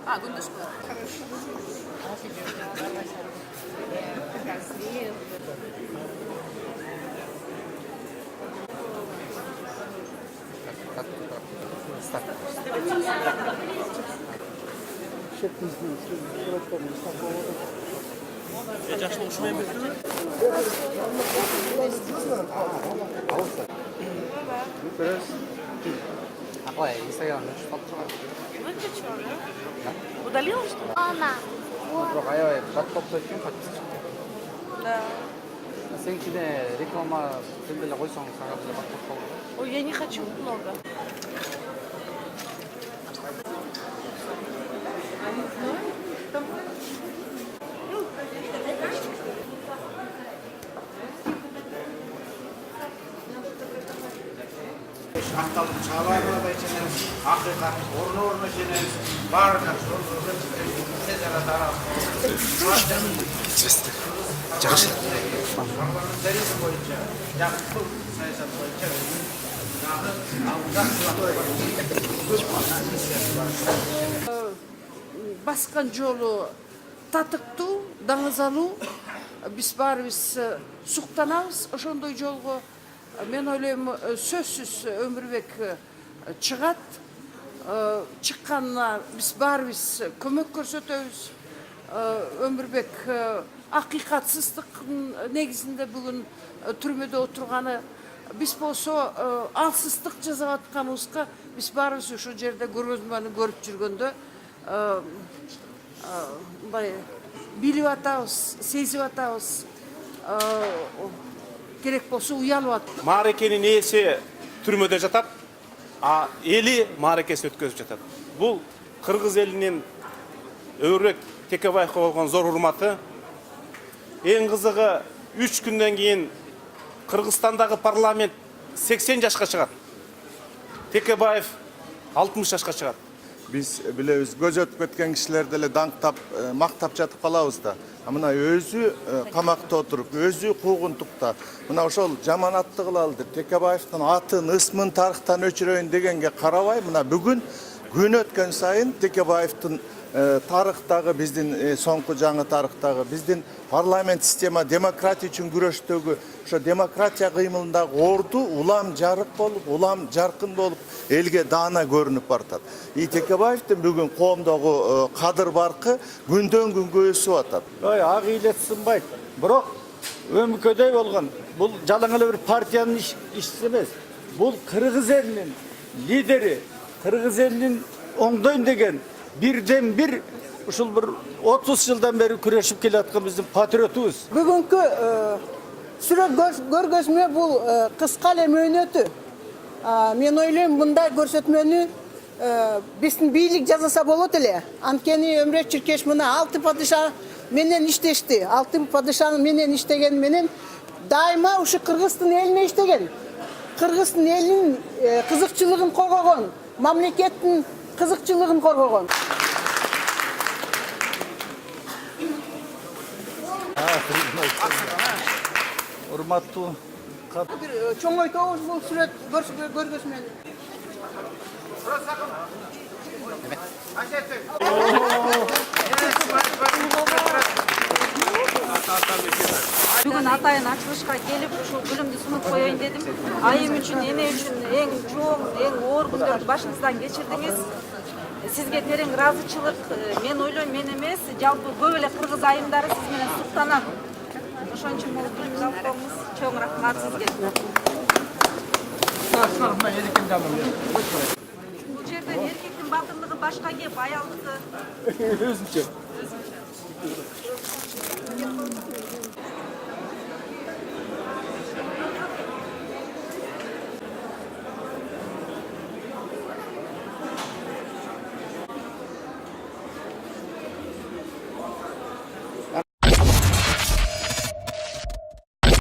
А, күндіз қой. Жақшылық үшімен бітті? Ой, Instagram Выключила, да? Удалила, что ли? Она. Бірақ аябай батталып кеткен подписка. Да. Сен кейде реклама сенделе қойсаң саған да батталып қалды. Ой, я не хочу много. Ақталып шаларына жинаймыз, ақиқат орны жинаймыз, барлық жолды тез арада Жақсы. парламентаризм бойынша, жақсы саясат бойынша басқан жолу татыктуу, даңыз алуу, биз баарыбыз суктанабыз ошондой жолго. Мен ойлойм, сөзсүз Өмүрбек чыгат. Чыкканына биз баарыбыз көмөк көрсөтөбүз. Өмүрбек акыйкатсыздыктын негизинде бүгүн түрмөдө отурганы, биз болсо алсыздык жасап атканыбызга биз баарыбыз ошол жерде көргөзмөнү көрүп жүргөндө мындай билип атабыз, сезип атабыз. Керек болсо уялып атат. Маарекенин ээси түрмөдө жатат, а эли маарекесин өткөзүп жатат. Бул кыргыз элинин Өмүрбек Текебаевге болгон зор урматы. Эң кызыгы 3 күндөн кийин Кыргызстандагы парламент 80 жашка чыгат. Текебаев 60 жашка чыгат. Biz bilebиз, көз өтүп кеткен кишилерди эле даңктап, мактап жатып калабыз да. Мына өзү камакта отуруп, өзү куугунтукта. Мына ошол жаманатты кылалы деп Текебаевдин атын, ысмын тарыхтан өчүрөйүн дегенге карабай, мына бүгүн күн өткөн сайын Текебаевдин тарыхтагы, биздин соңку жаңы тарыхтагы, биздин парламент система демократия үчүн күрөштөгү ошо демократия кыймылындагы орду улам жарык болуп, улам жаркын болуп, элге даана көрүнүп баратат. Текебаевдин бүгүн коомдогу кадыр баркы күндөн күнгө өсүп атат. Ак ыйлет сынбайт. Бирок өмүкөдөй болгон бул жалаң эле бир партиянын ишчиси эмес. Бул кыргыз элинин лидери, кыргыз элинин оңдойн деген бирден бир ушул бир 30 жылдан бери күрөшүп келаткан биздин патриотубуз. Бүгүнкү сүрөт көргөзмө бул кыска эле мөөнөтү. Мен ойлойм, мындай көрсөтмөнү биздин бийлик жасаса болот эле. Анткени Өмүрбек Чиркеш мына 6 падыша менен иштешти. 6 падышанын менен иштеген менен дайыма ушу Кыргыздын элине иштеген. Кыргыздын элинин кызыкчылыгын коргогон, мамлекеттин кызыкчылыгын коргогон. Урматтуу Bir çoğoytoğuz bu süret görgüsmeni. Бүгін атайын açılışқа келіп, ушул гүлүмдү сунуп коеюн дедим. Айым үчүн, эне үчүн эң чоң, эң оор күндөрдү башыңыздан кечирдиңиз. Сизге терең ыраазычылык. Мен ойлойм, мен эмес, жалпы көп эле кыргыз айымдары сиз менен суктанат. Ошон үчүн бул гүлүмдү алып коюңуз. Чоң рахмат сизге. Бул жерден эркектин батырлыгы башка кеп, аялдыкы өзүнчө.